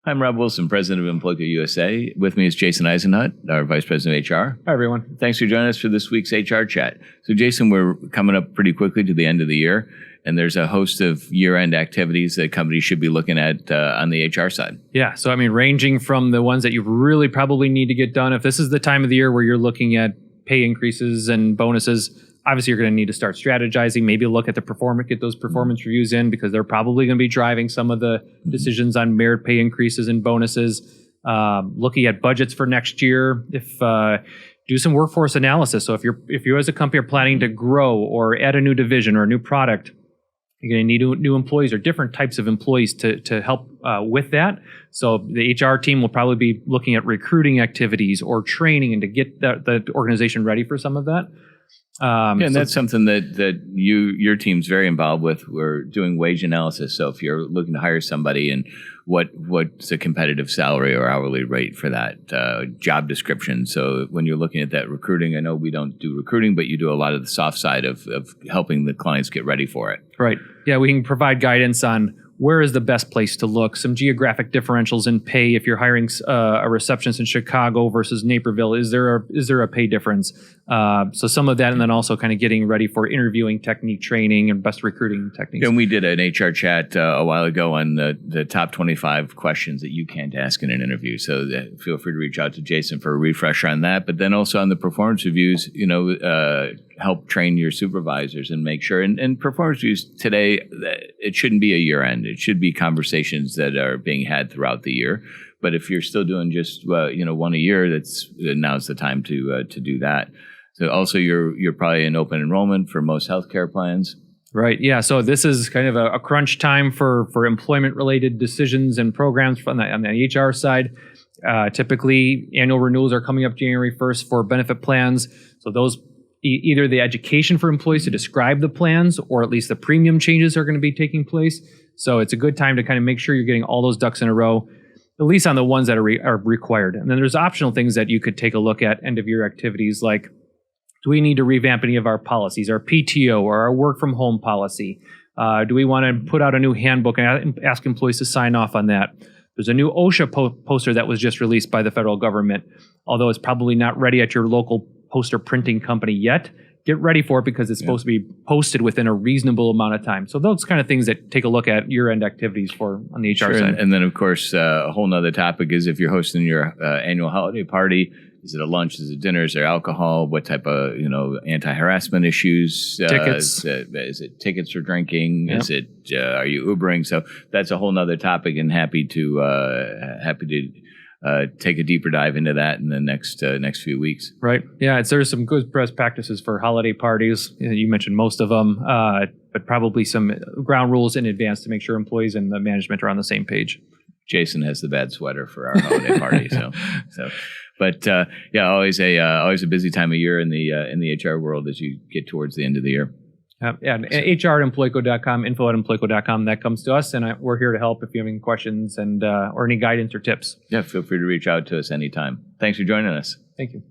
I'm Rob Wilson, President of Employco USA. With me is Jason Eisenhut, our Vice President of HR. Hi, everyone. Thanks for joining us for this week's HR Chat. So, Jason, we're coming up pretty quickly to the end of the year, and there's a host of year-end activities that companies should be looking at on the HR side. Yeah, so ranging from the ones that you really probably need to get done. If this is the time of the year where you're looking at pay increases and bonuses, obviously you're going to need to start strategizing, maybe look at the performance, get those performance reviews in, because they're probably going to be driving some of the decisions on merit pay increases and bonuses. Looking at budgets for next year, do some workforce analysis. So if you as a company are planning to grow or add a new division or a new product, you're going to need new employees or different types of employees to help with that. So the HR team will probably be looking at recruiting activities or training and to get the organization ready for some of that. That's something that your team's very involved with. We're doing wage analysis. So if you're looking to hire somebody, and what's a competitive salary or hourly rate for that job description. So when you're looking at that recruiting, I know we don't do recruiting, but you do a lot of the soft side of helping the clients get ready for it. Right. Yeah, we can provide guidance on where is the best place to look, some geographic differentials in pay. If you're hiring a receptionist in Chicago versus Naperville, is there a pay difference? So some of that, and then also kind of getting ready for interviewing technique training and best recruiting techniques. And we did an HR chat a while ago on the top 25 questions that you can't ask in an interview. So feel free to reach out to Jason for a refresher on that. But then also on the performance reviews, help train your supervisors and make sure. And performance reviews today, it shouldn't be a year end. It should be conversations that are being had throughout the year. But if you're still doing just one a year, now's the time to do that. So also you're probably in open enrollment for most healthcare plans. Right. Yeah. So this is kind of a crunch time for employment related decisions and programs on the HR side. Typically, annual renewals are coming up January 1st for benefit plans. So those either the education for employees to describe the plans, or at least the premium changes are going to be taking place. So it's a good time to kind of make sure you're getting all those ducks in a row, at least on the ones that are required. And then there's optional things that you could take a look at end of year activities, like do we need to revamp any of our policies, our PTO or our work from home policy? Do we want to put out a new handbook and ask employees to sign off on that? There's a new OSHA poster that was just released by the federal government, although it's probably not ready at your local poster printing company yet. Get ready for it because it's supposed to be posted within a reasonable amount of time. So those kind of things that take a look at year-end activities on the HR side. And then, of course, a whole nother topic is if you're hosting your annual holiday party, is it a lunch? Is it dinner? Is there alcohol? What type of anti-harassment issues? Tickets. Is it tickets for drinking? Yep. Is it are you Ubering? So that's a whole nother topic, and happy to take a deeper dive into that in the next few weeks. Right. Yeah. There's some good best practices for holiday parties. You mentioned most of them, but probably some ground rules in advance to make sure employees and the management are on the same page. Jason has the bad sweater for our holiday party. But always a busy time of year in the HR world as you get towards the end of the year. And HR at Employco.com, info at Employco.com, that comes to us, and we're here to help if you have any questions or any guidance or tips. Yeah, feel free to reach out to us anytime. Thanks for joining us. Thank you.